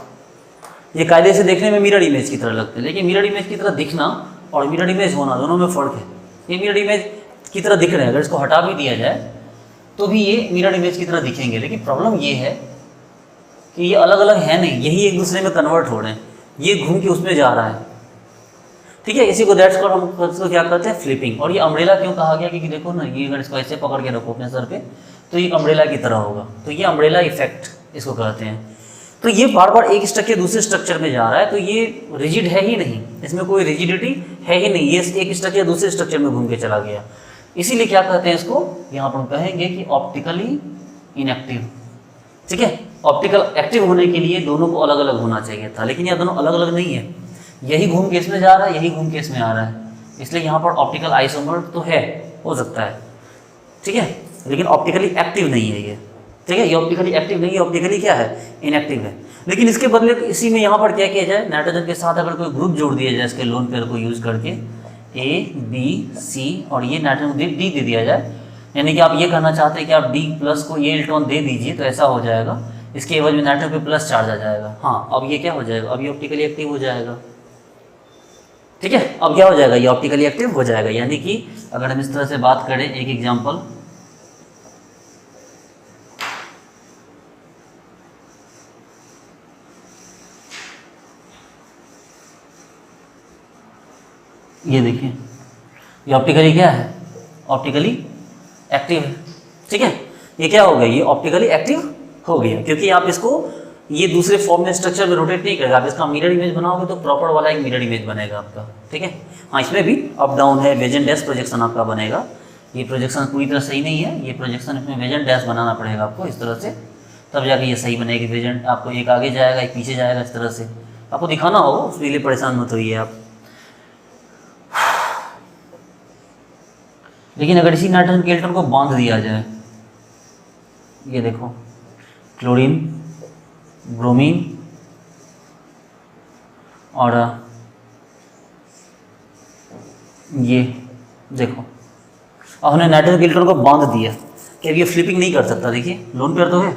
ये कायदे से देखने में मिरर इमेज की तरह लगते हैं, लेकिन मिरर इमेज की तरह दिखना और मिरर इमेज होना दोनों में फ़र्क है। ये मिरर इमेज की तरह दिख रहे हैं, अगर इसको हटा भी दिया जाए तो भी ये मिरर इमेज की तरह दिखेंगे, लेकिन प्रॉब्लम ये है कि ये अलग अलग है नहीं, यही एक दूसरे में कन्वर्ट हो रहे हैं, ये घूम के उसमें जा रहा है, ठीक है। इसी को दैट्स कॉल्ड, हम इसको क्या कहते हैं, फ्लिपिंग। और ये अम्ब्रेला क्यों कहा गया, क्योंकि देखो ना, ये अगर इसको ऐसे पकड़ के रखो अपने सर पे तो ये अम्ब्रेला की तरह होगा, तो ये अम्ब्रेला इफेक्ट इसको कहते हैं। तो ये बार बार एक स्ट्रक्चर दूसरे स्ट्रक्चर में जा रहा है, तो ये रिजिड है ही नहीं, इसमें कोई रिजिडिटी है ही नहीं, ये एक स्ट्रक्चर दूसरे स्ट्रक्चर में घूम के चला गया। इसीलिए क्या कहते हैं इसको, यहाँ पर हम कहेंगे कि ऑप्टिकली इनएक्टिव, ठीक है। ऑप्टिकल एक्टिव होने के लिए दोनों को अलग अलग होना चाहिए था, लेकिन यह दोनों अलग अलग नहीं है, यही घूम के इसमें जा रहा है, यही घूम के इसमें आ रहा है, इसलिए यहाँ पर ऑप्टिकल आइसोमर तो है, हो सकता है, ठीक है, लेकिन ऑप्टिकली एक्टिव नहीं है ये, ठीक है। ये ऑप्टिकली एक्टिव नहीं है, ऑप्टिकली क्या है, इनएक्टिव है। लेकिन इसके बदले इसी में यहाँ पर क्या किया जाए, नाइट्रोजन के साथ अगर कोई ग्रुप जोड़ दिया जाए इसके लोन पेयर को यूज़ करके, ए बी सी, और ये नाइट्रोजन डी दे दिया जाए, यानी कि आप ये कहना चाहते हैं कि आप डी प्लस को ये इलेक्ट्रॉन दे दीजिए, तो ऐसा हो जाएगा, इसके एवज में नाइट्रोजन पे प्लस चार्ज आ जाएगा। हाँ, अब ये क्या हो जाएगा, अब ये ऑप्टिकली एक्टिव हो जाएगा, ठीक है। अब क्या हो जाएगा, ये ऑप्टिकली एक्टिव हो जाएगा। यानी कि अगर हम इस तरह से बात करें, एक एग्जांपल, ये देखिए, ये ऑप्टिकली क्या है, ऑप्टिकली एक्टिव है, ठीक है। ये क्या हो गया, ये ऑप्टिकली एक्टिव हो गया, क्योंकि आप इसको ये दूसरे फॉर्म में स्ट्रक्चर में रोटेट नहीं करेगा, आप इसका मिरर इमेज बनाओगे तो प्रॉपर वाला एक मिरर इमेज बनेगा आपका, ठीक है। हाँ, इसमें भी अप डाउन है, वेजन डैश प्रोजेक्शन आपका बनेगा, ये प्रोजेक्शन पूरी तरह सही नहीं है, ये प्रोजेक्शन इसमें वेजन डैश बनाना पड़ेगा आपको इस तरह से, तब जाके ये सही बनेगी। वेजन आपको एक आगे जाएगा, एक पीछे जाएगा, इस तरह से आपको दिखाना होगा, उसके लिए परेशान मत होइए आप। लेकिन अगर इसी नाइट्रोजन के इलेक्ट्रॉन को बांध दिया जाए, ये देखो, क्लोरीन, ब्रोमीन और ये देखो, अब हमने नाइट्रोजन के इलेक्ट्रॉन को बांध दिया कि अब ये फ्लिपिंग नहीं कर सकता, देखिए लोन पेयर तो है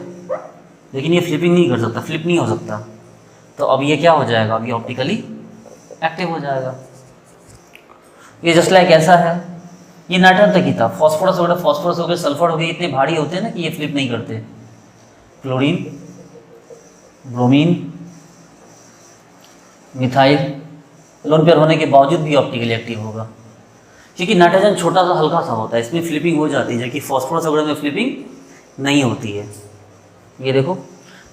लेकिन ये फ्लिपिंग नहीं कर सकता, फ्लिप नहीं हो सकता, तो अब ये क्या हो जाएगा, अब ये ऑप्टिकली एक्टिव हो जाएगा। ये जस्ट लाइक ऐसा है, ये नाइट्रोजन तक ही था, फॉस्फोरस वगैरह, फॉस्फोरस हो गए, सल्फर हो गए, इतने भारी होते हैं ना कि ये फ्लिप नहीं करते। Chlorine, bromine, methyl lone pair होने के बावजूद भी ऑप्टिकली एक्टिव होगा, क्योंकि नाइट्रोजन छोटा सा हल्का सा होता है, इसमें फ्लिपिंग हो जाती है, जबकि फॉस्फोरस वगैरह में फ्लिपिंग नहीं होती है। ये देखो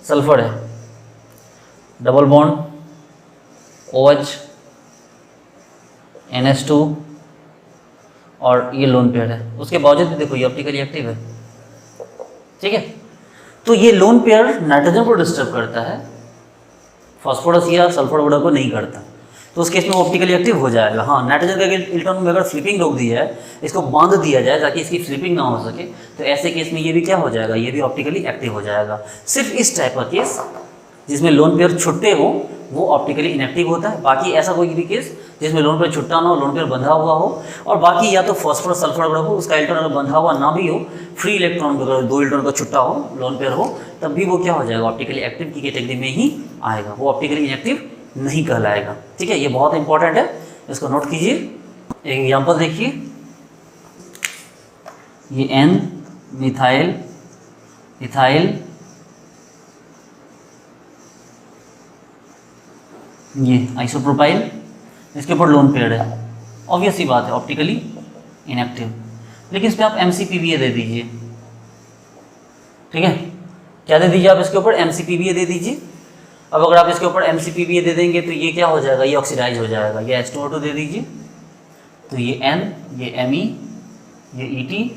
सल्फर है, डबल बॉन्ड OH NH2 और ये लोन पेयर है, उसके बावजूद भी देखो ये ऑप्टिकली एक्टिव है। ठीक है, तो ये लोन पेयर नाइट्रोजन को डिस्टर्ब करता है, फॉस्फोरस या सल्फर वगैरह को नहीं करता, तो उस केस में ऑप्टिकली एक्टिव हो जाएगा। हाँ, नाइट्रोजन का इलेक्ट्रॉन में अगर फ्लिपिंग रोक दी जाए, इसको बांध दिया जाए ताकि इसकी फ्लिपिंग ना हो सके, तो ऐसे केस में ये भी क्या हो जाएगा, ये भी ऑप्टिकली एक्टिव हो जाएगा। सिर्फ इस टाइप का केस जिसमें लोन पेयर छुट्टे हो वो ऑप्टिकली इनएक्टिव होता है। बाकी ऐसा कोई भी केस जिसमें लोन पेयर छुट्टा ना हो, लोन पेयर बंधा हुआ हो, और बाकी या तो फॉस्फोरस सल्फर वगैरह हो, उसका इलेक्ट्रॉन अगर बंधा हुआ ना भी हो, फ्री इलेक्ट्रॉन अगर 2 इलेक्ट्रॉन का छुट्टा हो, लोन पेयर हो, तब भी वो क्या हो जाएगा, ऑप्टिकली एक्टिव की कैटेगरी में ही आएगा, वो ऑप्टिकली इनएक्टिव नहीं कहलाएगा। ठीक है, ये बहुत इंपॉर्टेंट है, इसको नोट कीजिए। एक एग्जांपल देखिए, ये N मिथाइल इथाइल, ये आइसोप्रोपाइल, इसके ऊपर लोन पेयर है, ऑब्वियस सी बात है ऑप्टिकली इनएक्टिव, लेकिन इस पर आप MCPBA दे दीजिए। ठीक है, क्या दे दीजिए आप इसके ऊपर, MCPBA दे दीजिए। अब अगर आप इसके ऊपर MCPBA दे देंगे तो ये क्या हो जाएगा, ये ऑक्सीडाइज हो जाएगा। ये H2O2 दे दीजिए, तो ये N, ये Me, ये Et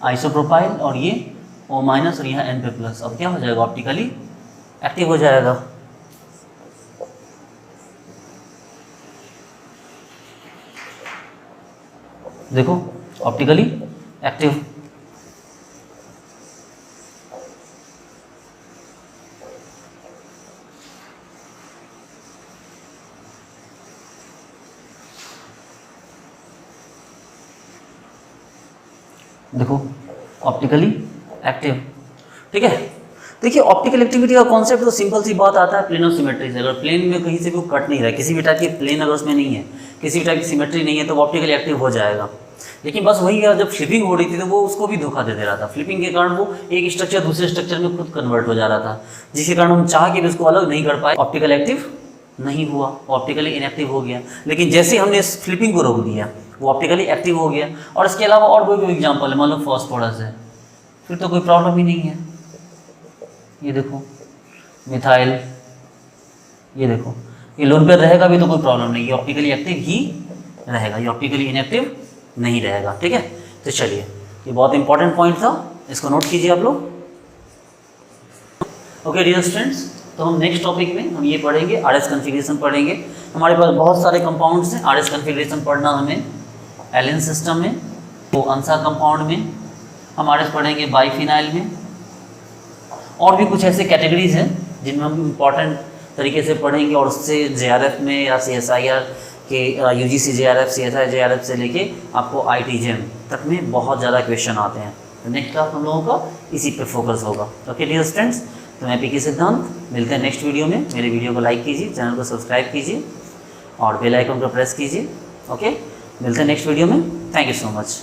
आइसोप्रोपाइल, और ये O- और यहाँ N+। अब क्या हो जाएगा, ऑप्टिकली एक्टिव हो जाएगा। देखो ऑप्टिकली एक्टिव। देखो ऑप्टिकली एक्टिव। ठीक है, देखिए ऑप्टिकल एक्टिविटी का कॉन्सेप्ट तो सिंपल सी बात आता है प्लेन ऑफ सिमेट्री से। अगर प्लेन में कहीं से भी कट नहीं रहा है, किसी भी टाइप की प्लेन अगर उसमें नहीं है, किसी भी टाइप की सिमेट्री नहीं है, तो वो ऑप्टिकली एक्टिव हो जाएगा। लेकिन बस वही है, जब फ्लिपिंग हो रही थी तो वो उसको भी धोखा दे रहा था। फ्लिपिंग के कारण वो एक स्ट्रक्चर दूसरे स्ट्रक्चर में खुद कन्वर्ट हो जा रहा था, जिसके कारण हम चाह के भी उसको अलग नहीं कर पाए, ऑप्टिकल एक्टिव नहीं हुआ, ऑप्टिकली इनएक्टिव हो गया। लेकिन जैसे हमने इस फ्लिपिंग को रोक दिया, वो ऑप्टिकली एक्टिव हो गया। और इसके अलावा और कोई एग्जाम्पल है, मान लो फॉस्फोरस है, फिर तो कोई प्रॉब्लम ही नहीं है। ये देखो मिथाइल, ये देखो ये लोन पेयर रहेगा भी तो कोई प्रॉब्लम नहीं, ये ऑप्टिकली एक्टिव ही रहेगा, ये ऑप्टिकली इनएक्टिव नहीं रहेगा। ठीक है, तो चलिए ये बहुत इंपॉर्टेंट पॉइंट था, इसको नोट कीजिए आप लोग। ओके डियर स्टूडेंट्स, तो हम नेक्स्ट टॉपिक में हम ये पढ़ेंगे, RS कन्फिग्रेशन पढ़ेंगे। हमारे पास बहुत सारे कंपाउंड्स हैं, RS कन्फिग्रेशन पढ़ना हमें एलिन सिस्टम में, तो अंसा कंपाउंड में हम RS पढ़ेंगे, बाईफिनाइल में, और भी कुछ ऐसे कैटेगरीज हैं जिनमें हम इम्पॉर्टेंट तरीके से पढ़ेंगे, और उससे JRF में या CSIR के UGC JRF CSI JRF से लेके आपको ITGM तक में बहुत ज़्यादा क्वेश्चन आते हैं। तो नेक्स्ट क्लास हम लोगों का इसी पे फोकस होगा। ओके डियर स्टूडेंट्स, तो मैं PK सिद्धांत, मिलते हैं नेक्स्ट वीडियो में। मेरे वीडियो को लाइक कीजिए, चैनल को सब्सक्राइब कीजिए और बेल आइकन को प्रेस कीजिए। ओके, मिलते हैं नेक्स्ट वीडियो में। Thank you so much.